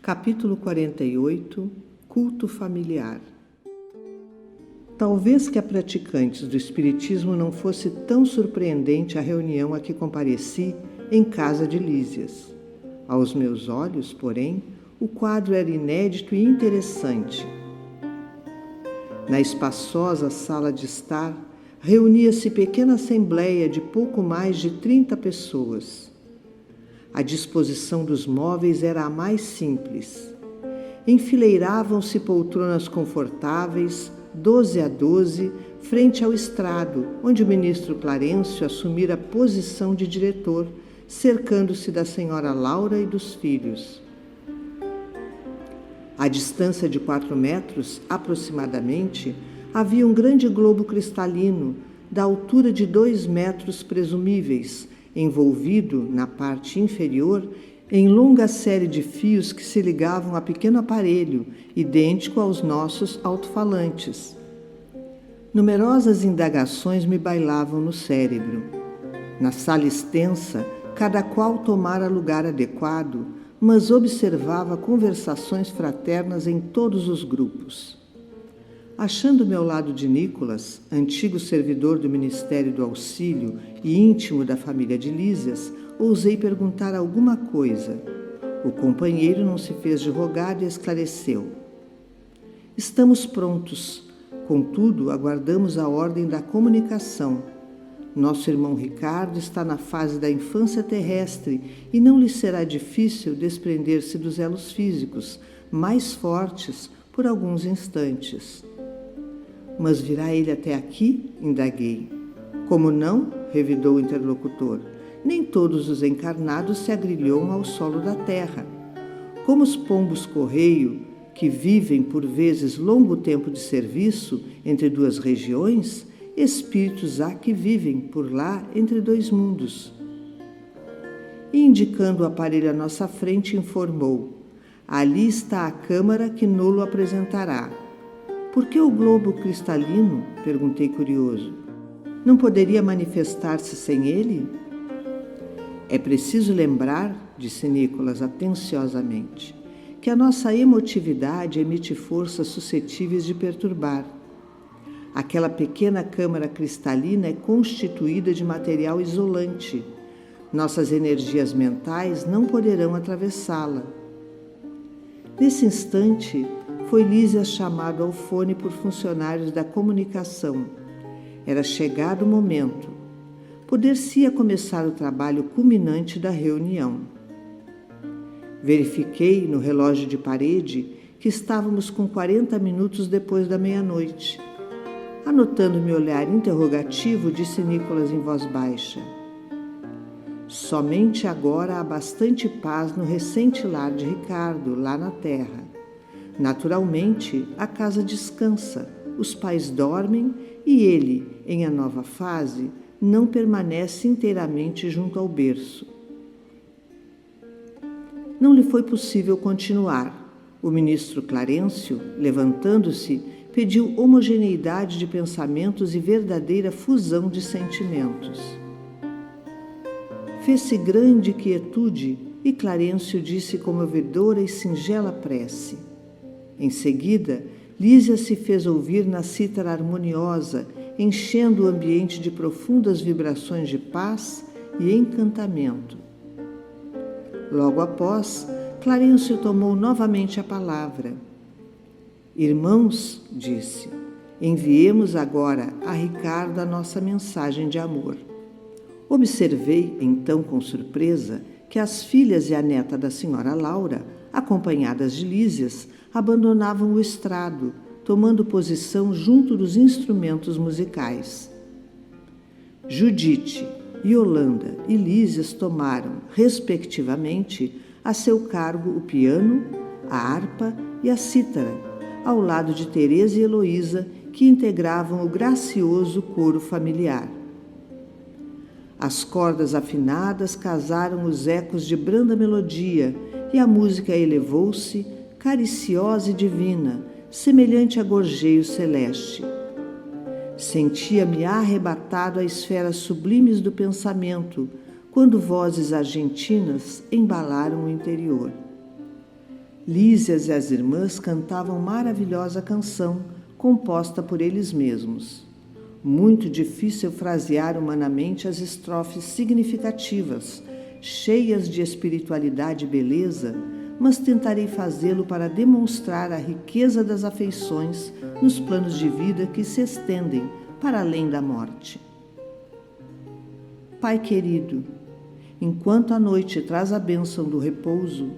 Capítulo 48 – Culto familiar. Talvez que a praticantes do Espiritismo não fosse tão surpreendente a reunião a que compareci em casa de Lísias. Aos meus olhos, porém, o quadro era inédito e interessante. Na espaçosa sala de estar, reunia-se pequena assembleia de pouco mais de 30 pessoas. A disposição dos móveis era a mais simples. Enfileiravam-se poltronas confortáveis, 12 a 12, frente ao estrado, onde o ministro Clarencio assumira a posição de diretor, cercando-se da senhora Laura e dos filhos. À distância de 4 metros, aproximadamente, havia um grande globo cristalino, da altura de 2 metros presumíveis, envolvido, na parte inferior, em longa série de fios que se ligavam a pequeno aparelho, idêntico aos nossos alto-falantes. Numerosas indagações me bailavam no cérebro. Na sala extensa, cada qual tomara lugar adequado, mas observava conversações fraternas em todos os grupos. Achando-me ao lado de Nicolas, antigo servidor do Ministério do Auxílio e íntimo da família de Lísias, ousei perguntar alguma coisa. O companheiro não se fez de rogar e esclareceu. Estamos prontos, contudo, aguardamos a ordem da comunicação. Nosso irmão Ricardo está na fase da infância terrestre e não lhe será difícil desprender-se dos elos físicos, mais fortes, por alguns instantes. Mas virá ele até aqui? Indaguei. Como não? Revidou o interlocutor. Nem todos os encarnados se agrilhoam ao solo da terra. Como os pombos-correio, que vivem por vezes longo tempo de serviço entre 2 regiões, espíritos há que vivem por lá entre 2 mundos. E indicando o aparelho à nossa frente, informou: ali está a câmara que nolo apresentará. Por que o globo cristalino? Perguntei curioso. Não poderia manifestar-se sem ele? É preciso lembrar, disse Nicolas atenciosamente, que a nossa emotividade emite forças suscetíveis de perturbar. Aquela pequena câmara cristalina é constituída de material isolante. Nossas energias mentais não poderão atravessá-la. Nesse instante, foi Lísias chamado ao fone por funcionários da comunicação. Era chegado o momento. Poder-se-ia começar o trabalho culminante da reunião. Verifiquei no relógio de parede que estávamos com 40 minutos depois da meia-noite. Anotando meu olhar interrogativo, disse Nicolas em voz baixa: somente agora há bastante paz no recente lar de Ricardo, lá na terra. Naturalmente, a casa descansa, os pais dormem e ele, em a nova fase, não permanece inteiramente junto ao berço. Não lhe foi possível continuar. O ministro Clarencio, levantando-se, pediu homogeneidade de pensamentos e verdadeira fusão de sentimentos. Fez-se grande quietude e Clarencio disse comovedora e singela prece. Em seguida, Lísias se fez ouvir na cítara harmoniosa, enchendo o ambiente de profundas vibrações de paz e encantamento. Logo após, Clarencio tomou novamente a palavra. Irmãos, disse, enviemos agora a Ricardo a nossa mensagem de amor. Observei, então com surpresa, que as filhas e a neta da senhora Laura, acompanhadas de Lísias, abandonavam o estrado, tomando posição junto dos instrumentos musicais. Judite, Yolanda e Lísias tomaram, respectivamente, a seu cargo o piano, a harpa e a cítara, ao lado de Teresa e Heloísa, que integravam o gracioso coro familiar. As cordas afinadas casaram os ecos de branda melodia e a música elevou-se, cariciosa e divina, semelhante a gorjeio celeste. Sentia-me arrebatado a esferas sublimes do pensamento, quando vozes argentinas embalaram o interior. Lísias e as irmãs cantavam maravilhosa canção, composta por eles mesmos. Muito difícil frasear humanamente as estrofes significativas, cheias de espiritualidade e beleza, mas tentarei fazê-lo para demonstrar a riqueza das afeições nos planos de vida que se estendem para além da morte. Pai querido, enquanto a noite traz a bênção do repouso,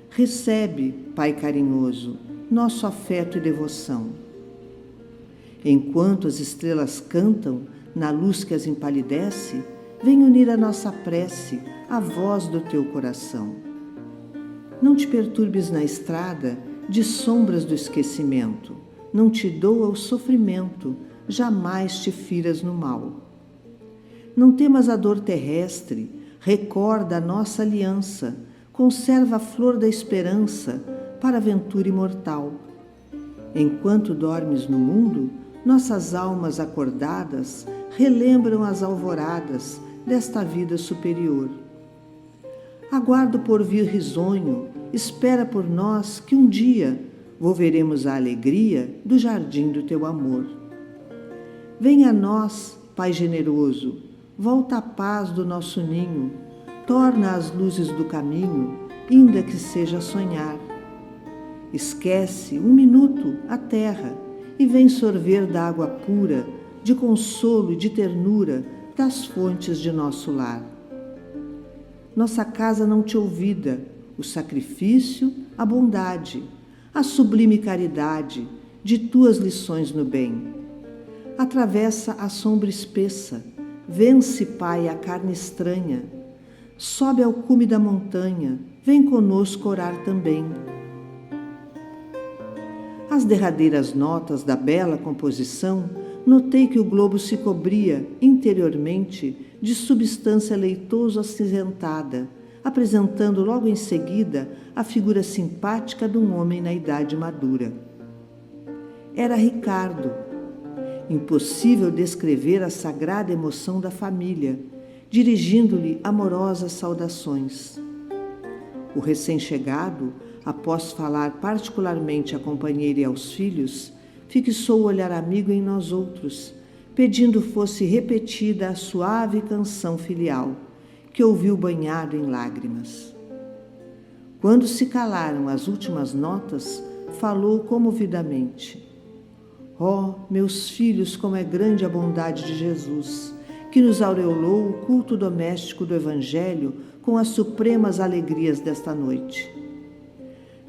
recebe, Pai carinhoso, nosso afeto e devoção. Enquanto as estrelas cantam, na luz que as empalidece, vem unir a nossa prece à voz do teu coração. Não te perturbes na estrada de sombras do esquecimento, não te doa o sofrimento, jamais te firas no mal. Não temas a dor terrestre, recorda a nossa aliança, conserva a flor da esperança para a aventura imortal. Enquanto dormes no mundo, nossas almas acordadas relembram as alvoradas desta vida superior. Aguarda o porvir risonho, espera por nós que um dia volveremos à alegria do jardim do teu amor. Venha a nós, Pai generoso, volta a paz do nosso ninho, torna as luzes do caminho, ainda que seja sonhar. Esquece um minuto a terra e vem sorver da água pura, de consolo e de ternura das fontes de nosso lar. Nossa casa não te olvida, o sacrifício, a bondade, a sublime caridade de tuas lições no bem. Atravessa a sombra espessa, vence, Pai, a carne estranha, sobe ao cume da montanha, vem conosco orar também. As derradeiras notas da bela composição, notei que o globo se cobria, interiormente, de substância leitoso acinzentada, apresentando logo em seguida a figura simpática de um homem na idade madura. Era Ricardo. Impossível descrever a sagrada emoção da família, dirigindo-lhe amorosas saudações. O recém-chegado, após falar particularmente à companheira e aos filhos, fixou o olhar amigo em nós outros, pedindo fosse repetida a suave canção filial, que ouviu banhado em lágrimas. Quando se calaram as últimas notas, falou comovidamente: ó, meus filhos, como é grande a bondade de Jesus, que nos aureolou o culto doméstico do Evangelho com as supremas alegrias desta noite.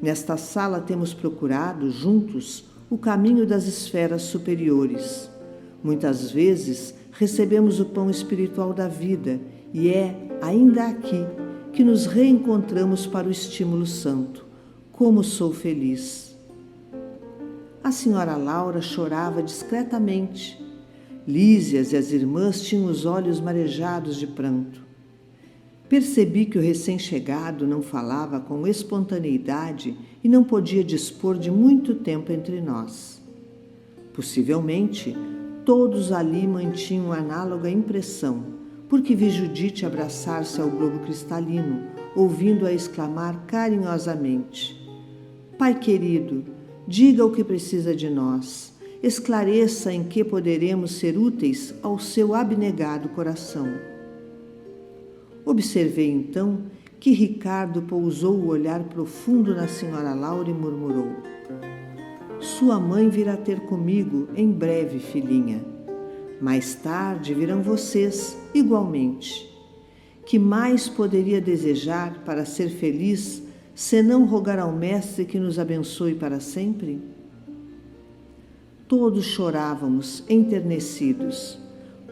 Nesta sala temos procurado, juntos, o caminho das esferas superiores. Muitas vezes recebemos o pão espiritual da vida e é, ainda aqui, que nos reencontramos para o estímulo santo. Como sou feliz! A senhora Laura chorava discretamente. Lísias e as irmãs tinham os olhos marejados de pranto. Percebi que o recém-chegado não falava com espontaneidade e não podia dispor de muito tempo entre nós. Possivelmente, todos ali mantinham análoga impressão, porque vi Judite abraçar-se ao globo cristalino, ouvindo-a exclamar carinhosamente: Pai querido, diga o que precisa de nós, esclareça em que poderemos ser úteis ao seu abnegado coração. Observei então que Ricardo pousou o olhar profundo na senhora Laura e murmurou: sua mãe virá ter comigo em breve, filhinha. Mais tarde virão vocês, igualmente. Que mais poderia desejar para ser feliz, senão rogar ao Mestre que nos abençoe para sempre? Todos chorávamos, enternecidos.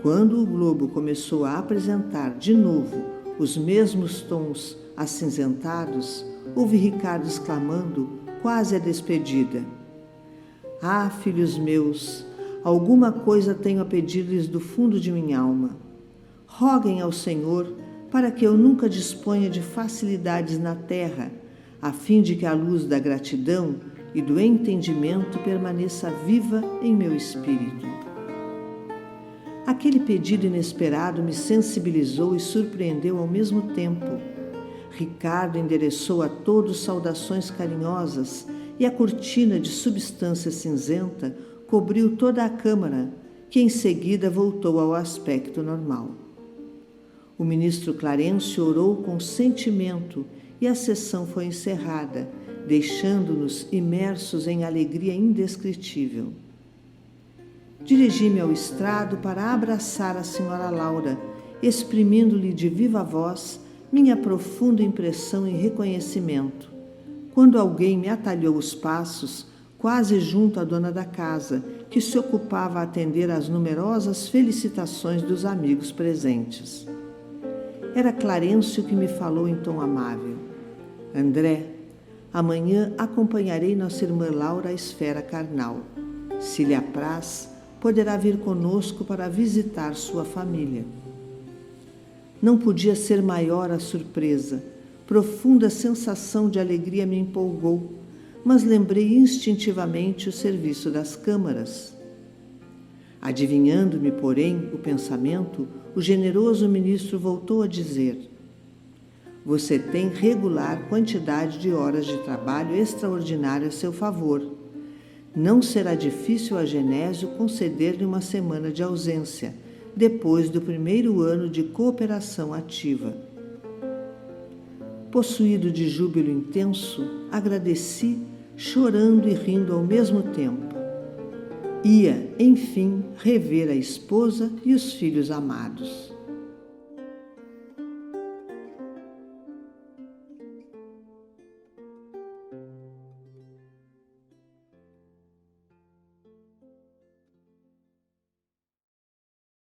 Quando o globo começou a apresentar de novo os mesmos tons acinzentados, ouvi Ricardo exclamando, quase a despedida: ah, filhos meus, alguma coisa tenho a pedir-lhes do fundo de minha alma. Roguem ao Senhor para que eu nunca disponha de facilidades na terra, a fim de que a luz da gratidão e do entendimento permaneça viva em meu espírito. Aquele pedido inesperado me sensibilizou e surpreendeu ao mesmo tempo. Ricardo endereçou a todos saudações carinhosas e a cortina de substância cinzenta cobriu toda a câmara, que em seguida voltou ao aspecto normal. O ministro Clarencio orou com sentimento e a sessão foi encerrada, deixando-nos imersos em alegria indescritível. Dirigi-me ao estrado para abraçar a senhora Laura, exprimindo-lhe de viva voz minha profunda impressão e reconhecimento, quando alguém me atalhou os passos, quase junto à dona da casa, que se ocupava a atender às numerosas felicitações dos amigos presentes. Era Clarencio que me falou em tom amável. André, amanhã acompanharei nossa irmã Laura à esfera carnal. Se lhe apraz, poderá vir conosco para visitar sua família. Não podia ser maior a surpresa. Profunda sensação de alegria me empolgou, mas lembrei instintivamente o serviço das câmaras. Adivinhando-me, porém, o pensamento, o generoso ministro voltou a dizer: você tem regular quantidade de horas de trabalho extraordinário a seu favor. Não será difícil a Genésio conceder-lhe uma semana de ausência, depois do primeiro ano de cooperação ativa. Possuído de júbilo intenso, agradeci, chorando e rindo ao mesmo tempo. Ia, enfim, rever a esposa e os filhos amados.